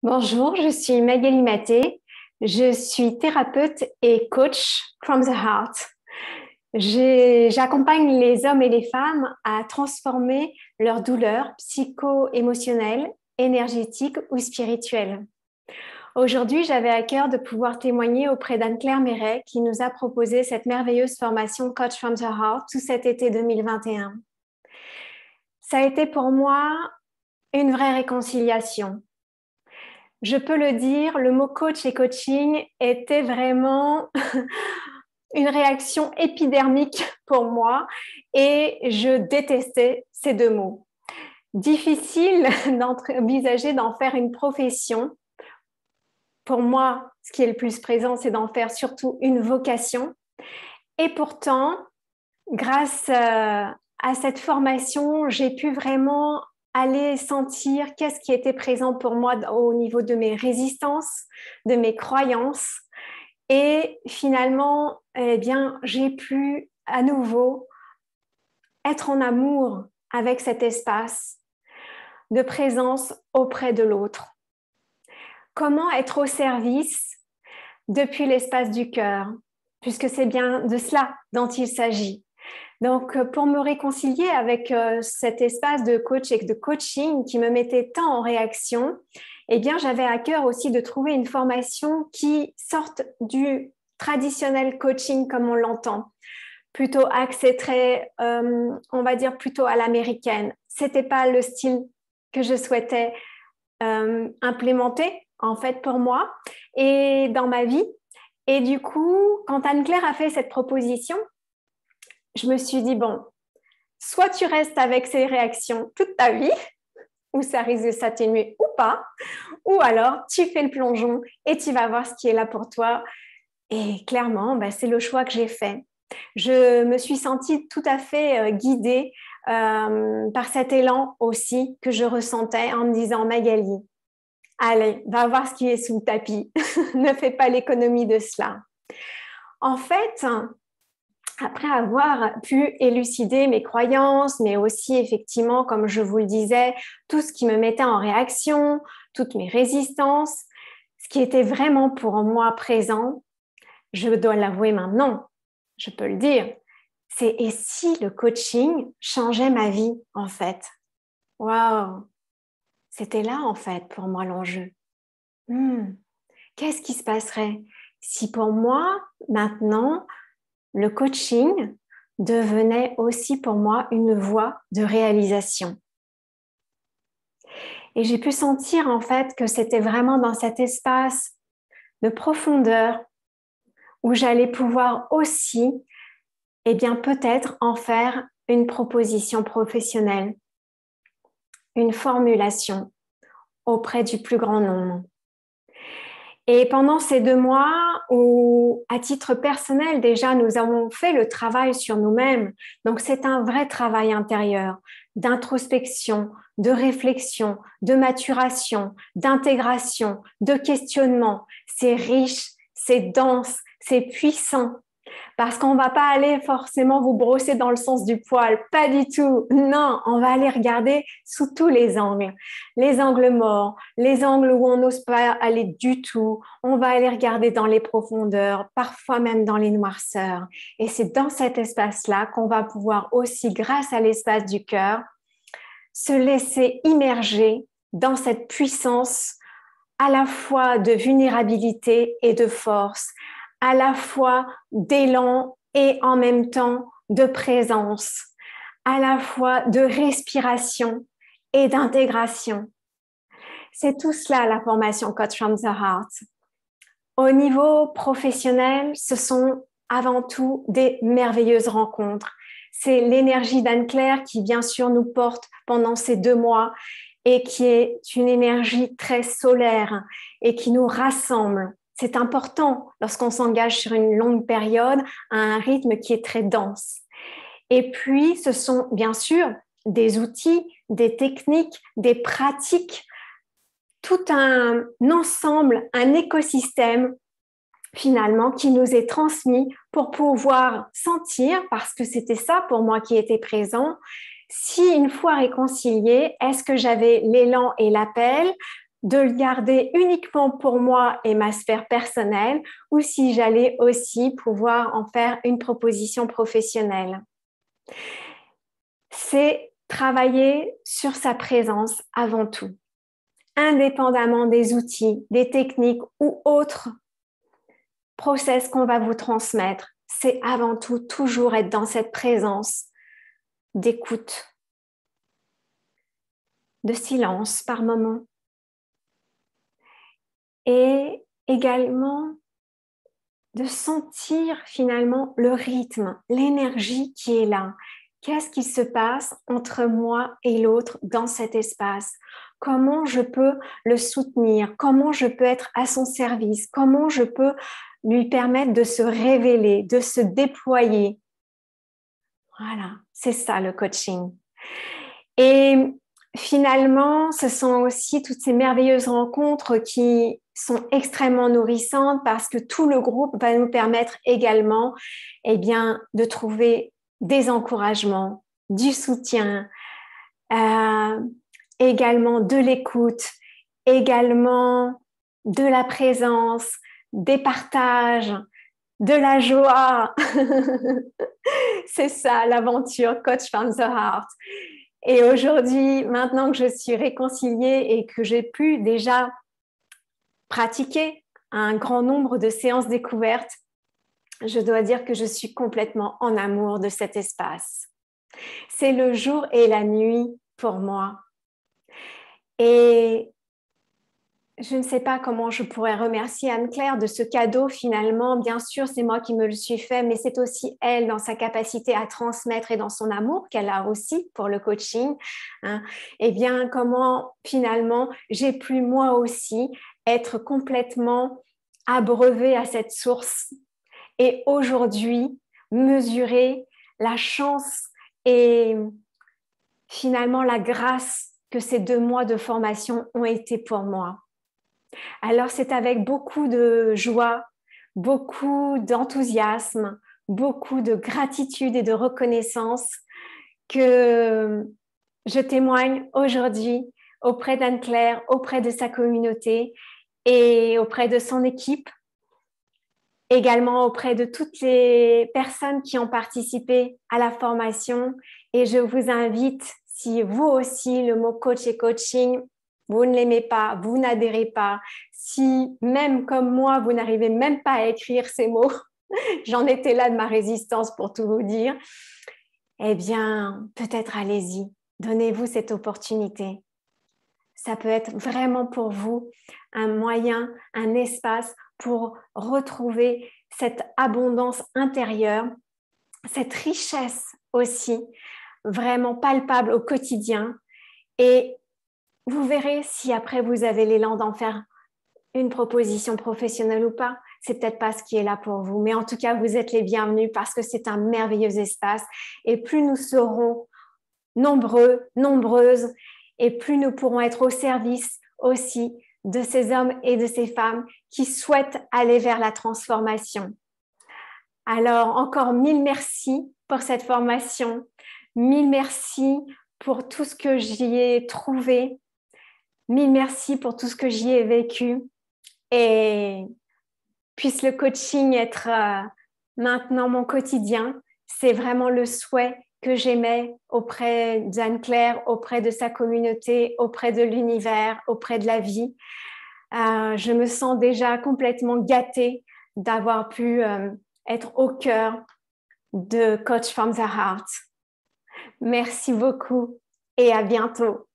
Bonjour, je suis Magali Maté. Je suis thérapeute et coach from the heart. J'accompagne les hommes et les femmes à transformer leurs douleurs psycho-émotionnelles, énergétiques ou spirituelles. Aujourd'hui, j'avais à cœur de pouvoir témoigner auprès d'Anne-Claire Méret qui nous a proposé cette merveilleuse formation Coach from the Heart tout cet été 2021. Ça a été pour moi une vraie réconciliation. Je peux le dire, le mot coach et coaching était vraiment une réaction épidermique pour moi et je détestais ces deux mots. Difficile d'envisager d'en faire une profession. Pour moi, ce qui est le plus présent, c'est d'en faire surtout une vocation. Et pourtant, grâce à cette formation, j'ai pu vraiment aller sentir qu'est-ce qui était présent pour moi au niveau de mes résistances, de mes croyances. Et finalement, eh bien, j'ai pu à nouveau être en amour avec cet espace de présence auprès de l'autre. Comment être au service depuis l'espace du cœur, puisque c'est bien de cela dont il s'agit. Donc, pour me réconcilier avec cet espace de coach et de coaching qui me mettait tant en réaction, eh bien, j'avais à cœur aussi de trouver une formation qui sorte du traditionnel coaching comme on l'entend, plutôt axé très, on va dire, plutôt à l'américaine. C'était pas le style que je souhaitais implémenter, en fait, pour moi et dans ma vie. Et du coup, quand Anne-Claire a fait cette proposition, je me suis dit, bon, soit tu restes avec ces réactions toute ta vie, ou ça risque de s'atténuer ou pas, ou alors tu fais le plongeon et tu vas voir ce qui est là pour toi. Et clairement, c'est le choix que j'ai fait. Je me suis sentie tout à fait guidée par cet élan aussi que je ressentais en me disant, Magali, allez, va voir ce qui est sous le tapis. Ne fais pas l'économie de cela. En fait, après avoir pu élucider mes croyances, mais aussi effectivement, comme je vous le disais, tout ce qui me mettait en réaction, toutes mes résistances, ce qui était vraiment pour moi présent, je dois l'avouer maintenant, je peux le dire, c'est et si le coaching changeait ma vie en fait? Waouh! C'était là en fait pour moi l'enjeu. Qu'est-ce qui se passerait si pour moi maintenant le coaching devenait aussi pour moi une voie de réalisation. Et j'ai pu sentir en fait que c'était vraiment dans cet espace de profondeur où j'allais pouvoir aussi, peut-être en faire une proposition professionnelle, une formulation auprès du plus grand nombre. Et pendant ces 2 mois où, à titre personnel, déjà, nous avons fait le travail sur nous-mêmes. Donc, c'est un vrai travail intérieur d'introspection, de réflexion, de maturation, d'intégration, de questionnement. C'est riche, c'est dense, c'est puissant. Parce qu'on ne va pas aller forcément vous brosser dans le sens du poil, pas du tout. Non, on va aller regarder sous tous les angles morts, les angles où on n'ose pas aller du tout. On va aller regarder dans les profondeurs, parfois même dans les noirceurs. Et c'est dans cet espace-là qu'on va pouvoir aussi, grâce à l'espace du cœur, se laisser immerger dans cette puissance à la fois de vulnérabilité et de force, à la fois d'élan et en même temps de présence, à la fois de respiration et d'intégration. C'est tout cela la formation Coach from the Heart. Au niveau professionnel, ce sont avant tout des merveilleuses rencontres. C'est l'énergie d'Anne-Claire qui bien sûr nous porte pendant ces 2 mois et qui est une énergie très solaire et qui nous rassemble. C'est important lorsqu'on s'engage sur une longue période à un rythme qui est très dense. Et puis, ce sont bien sûr des outils, des techniques, des pratiques, tout un ensemble, un écosystème finalement qui nous est transmis pour pouvoir sentir, parce que c'était ça pour moi qui était présent, si une fois réconcilié, est-ce que j'avais l'élan et l'appel de le garder uniquement pour moi et ma sphère personnelle ou si j'allais aussi pouvoir en faire une proposition professionnelle. C'est travailler sur sa présence avant tout, indépendamment des outils, des techniques ou autres process qu'on va vous transmettre. C'est avant tout toujours être dans cette présence d'écoute, de silence par moment et également de sentir finalement le rythme, l'énergie qui est là. Qu'est-ce qui se passe entre moi et l'autre dans cet espace? Comment je peux le soutenir? Comment je peux être à son service? Comment je peux lui permettre de se révéler, de se déployer? Voilà, c'est ça le coaching. Et finalement, ce sont aussi toutes ces merveilleuses rencontres qui sont extrêmement nourrissantes parce que tout le groupe va nous permettre également de trouver des encouragements, du soutien, également de l'écoute, également de la présence, des partages, de la joie. C'est ça l'aventure Coach from the Heart. Et aujourd'hui, maintenant que je suis réconciliée et que j'ai pu déjà pratiquer un grand nombre de séances découvertes, je dois dire que je suis complètement en amour de cet espace. C'est le jour et la nuit pour moi. Et je ne sais pas comment je pourrais remercier Anne-Claire de ce cadeau finalement. Bien sûr, c'est moi qui me le suis fait, mais c'est aussi elle dans sa capacité à transmettre et dans son amour qu'elle a aussi pour le coaching. Eh bien, comment finalement j'ai pu moi aussi être complètement abreuvée à cette source et aujourd'hui mesurer la chance et finalement la grâce que ces 2 mois de formation ont été pour moi. Alors, c'est avec beaucoup de joie, beaucoup d'enthousiasme, beaucoup de gratitude et de reconnaissance que je témoigne aujourd'hui auprès d'Anne-Claire, auprès de sa communauté et auprès de son équipe, également auprès de toutes les personnes qui ont participé à la formation. Et je vous invite, si vous aussi, le mot coach et coaching, vous ne l'aimez pas, vous n'adhérez pas, si même comme moi, vous n'arrivez même pas à écrire ces mots, j'en étais là de ma résistance pour tout vous dire, eh bien, peut-être allez-y, donnez-vous cette opportunité. Ça peut être vraiment pour vous un moyen, un espace pour retrouver cette abondance intérieure, cette richesse aussi, vraiment palpable au quotidien. Et vous verrez si après vous avez l'élan d'en faire une proposition professionnelle ou pas. C'est peut-être pas ce qui est là pour vous, mais en tout cas, vous êtes les bienvenus parce que c'est un merveilleux espace. Et plus nous serons nombreux, nombreuses, et plus nous pourrons être au service aussi de ces hommes et de ces femmes qui souhaitent aller vers la transformation. Alors, encore 1000 merci pour cette formation. 1000 merci pour tout ce que j'y ai trouvé. 1000 merci pour tout ce que j'y ai vécu. Et puisse le coaching être maintenant mon quotidien. C'est vraiment le souhait que j'aimais auprès d'Anne-Claire, auprès de sa communauté, auprès de l'univers, auprès de la vie. Je me sens déjà complètement gâtée d'avoir pu être au cœur de Coach from the Heart. Merci beaucoup et à bientôt.